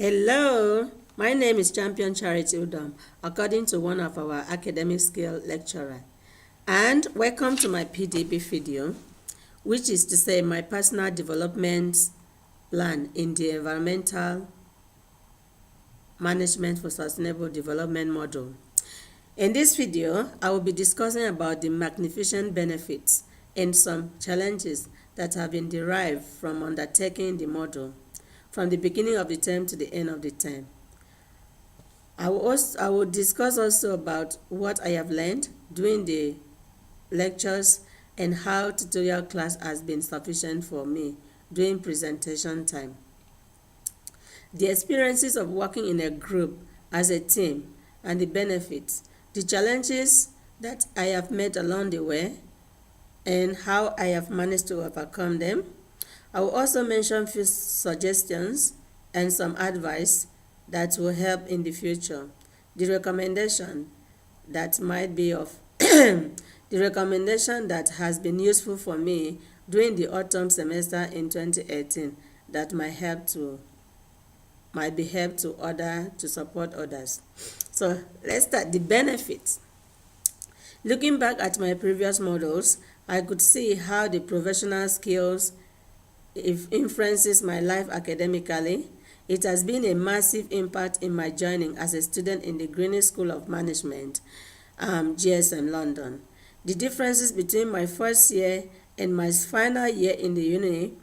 Hello, my name is Champion Charity Udom, according to one of our academic skill lecturer. And welcome to my PDP video, which is to say my personal development plan in the environmental management for sustainable development model. In this video, I will be discussing about the magnificent benefits and some challenges that have been derived from undertaking the model from the beginning of the term to the end of the term. I will discuss also about what I have learned during the lectures and how tutorial class has been sufficient for me during presentation time. The experiences of working in a group as a team and the benefits, the challenges that I have met along the way, and how I have managed to overcome them. I will also mention few suggestions and some advice that will help in the future. The recommendation that might be of the recommendation that has been useful for me during the autumn semester in 2018 that might be help to support others. So let's start the benefits. Looking back at my previous models, I could see how the professional skills influences my life academically. It has been a massive impact in my journey as a student in the Greenwich School of Management, GSM London. The differences between my first year and my final year in the uni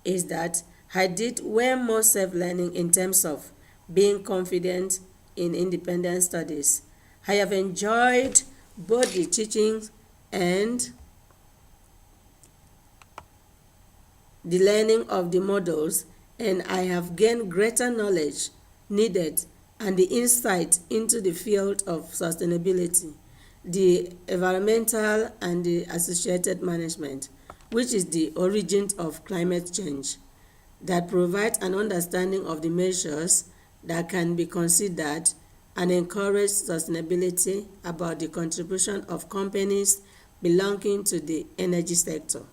is that I did way more self-learning in terms of being confident in independent studies. I have enjoyed both the teaching and the learning of the models, and I have gained greater knowledge needed and the insight into the field of sustainability, the environmental and the associated management, which is the origin of climate change, that provides an understanding of the measures that can be considered and encourage sustainability about the contribution of companies belonging to the energy sector.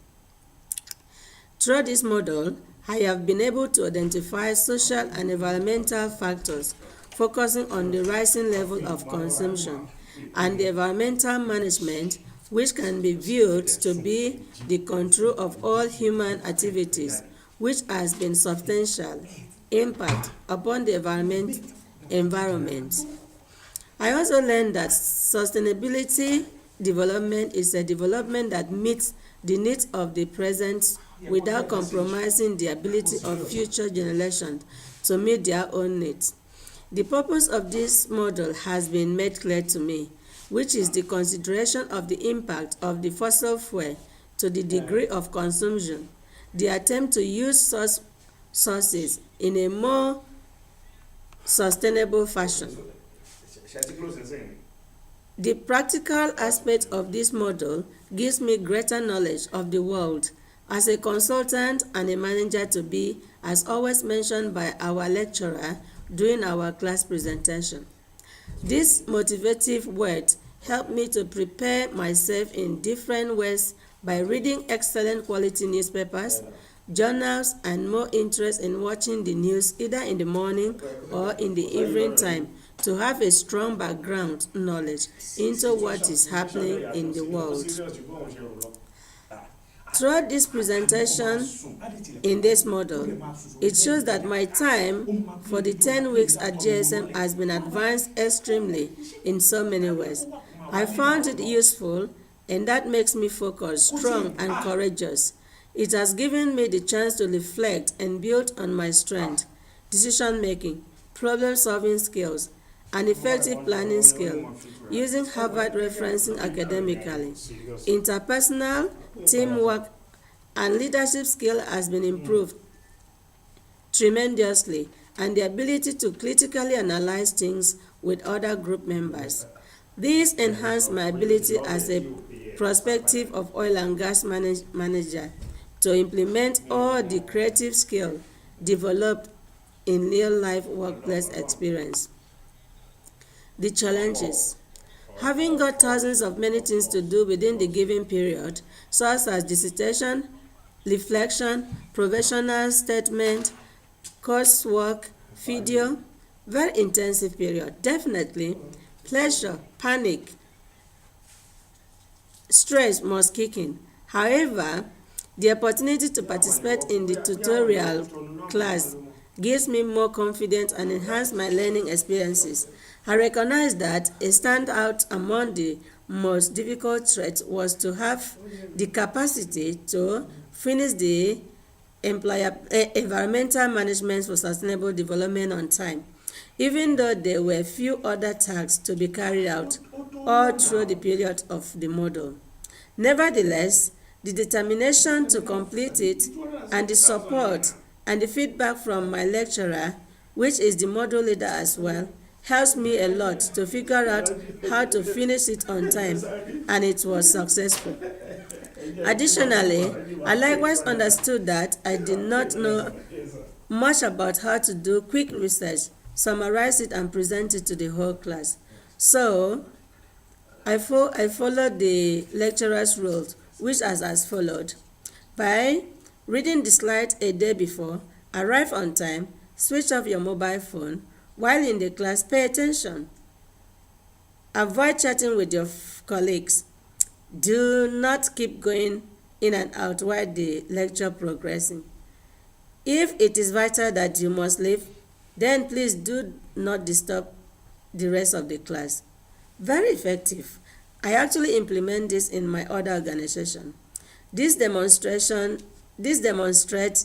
Through this model, I have been able to identify social and environmental factors focusing on the rising level of consumption and the environmental management, which can be viewed to be the control of all human activities, which has been substantial impact upon the environment. I also learned that sustainability development is a development that meets the needs of the present without compromising the ability of future generations to meet their own needs. The purpose of this model has been made clear to me, which is the consideration of the impact of the fossil fuel to the degree of consumption, the attempt to use such sources in a more sustainable fashion. The practical aspect of this model gives me greater knowledge of the world as a consultant and a manager to be, as always mentioned by our lecturer during our class presentation. This motivative word helped me to prepare myself in different ways by reading excellent quality newspapers, journals, and more interest in watching the news either in the morning or in the evening time to have a strong background knowledge into what is happening in the world. Throughout this presentation in this model, it shows that my time for the 10 weeks at GSM has been advanced extremely in so many ways. I found it useful, and that makes me focused, strong, and courageous. It has given me the chance to reflect and build on my strength, decision-making, problem-solving skills, and effective planning skill, using Harvard referencing academically. Interpersonal, teamwork, and leadership skill has been improved tremendously, and the ability to critically analyze things with other group members. This enhanced my ability as a prospective of oil and gas manager to implement all the creative skill developed in real-life workplace experience. The challenges. Having got thousands of many things to do within the given period, such as dissertation, reflection, professional statement, coursework, video, very intensive period. Definitely, pleasure, panic, stress must kick in. However, the opportunity to participate in the tutorial class gives me more confidence and enhance my learning experiences. I recognize that a standout among the most difficult threats was to have the capacity to finish the environmental management for sustainable development on time, even though there were few other tasks to be carried out all through the period of the module. Nevertheless, the determination to complete it and the support and the feedback from my lecturer, which is the module leader as well, helps me a lot to figure out how to finish it on time, and it was successful. Additionally, I likewise understood that I did not know much about how to do quick research, summarize it, and present it to the whole class. So, I followed the lecturer's rules, which is as followed. By reading the slide a day before, arrive on time, switch off your mobile phone. While in the class, pay attention. Avoid chatting with your colleagues. Do not keep going in and out while the lecture progressing. If it is vital that you must leave, then please do not disturb the rest of the class. Very effective. I actually implement this in my other organization. This demonstrates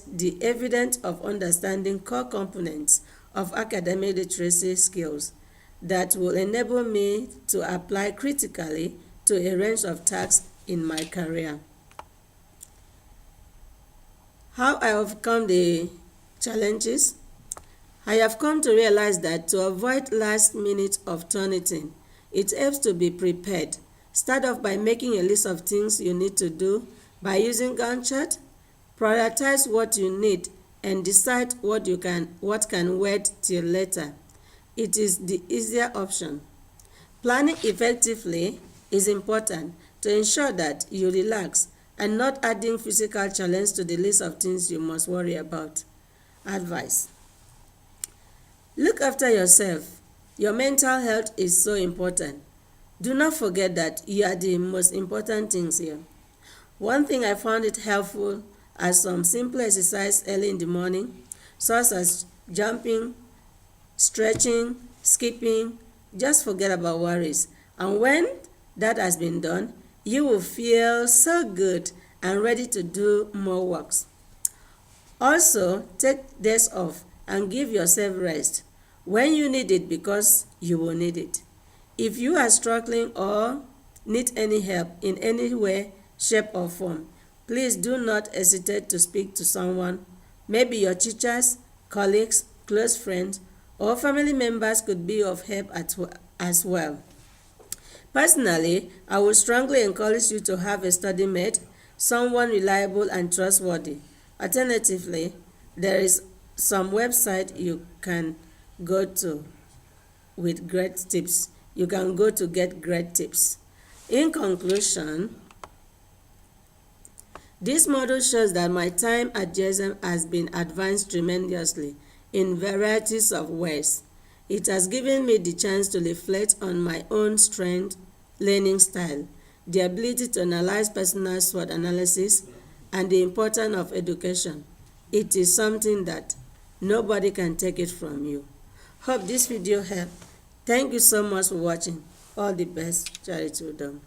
the evidence of understanding core components of academic literacy skills that will enable me to apply critically to a range of tasks in my career. How I overcome the challenges? I have come to realize that to avoid last minute of turnitin, it helps to be prepared. Start off by making a list of things you need to do by using Gantt chart. Prioritize what you need and decide what can wait till later. It is the easier option. Planning effectively is important to ensure that you relax and not adding physical challenge to the list of things you must worry about. Advice: look after yourself. Your mental health is so important. Do not forget that you are the most important things here. One thing I found it helpful are some simple exercise early in the morning, such as jumping, stretching, skipping. Just forget about worries. And when that has been done, you will feel so good and ready to do more works. Also, take days off and give yourself rest when you need it, because you will need it. If you are struggling or need any help in any way, shape, or form, please do not hesitate to speak to someone. Maybe your teachers, colleagues, close friends, or family members could be of help as well. Personally, I would strongly encourage you to have a study mate, someone reliable and trustworthy. Alternatively, there is some website you can go to with great tips. You can go to get great tips. In conclusion, this model shows that my time at GSM has been advanced tremendously in varieties of ways. It has given me the chance to reflect on my own strength, learning style, the ability to analyze personal SWOT analysis, and the importance of education. It is something that nobody can take it from you. Hope this video helped. Thank you so much for watching. All the best. Charity Udom.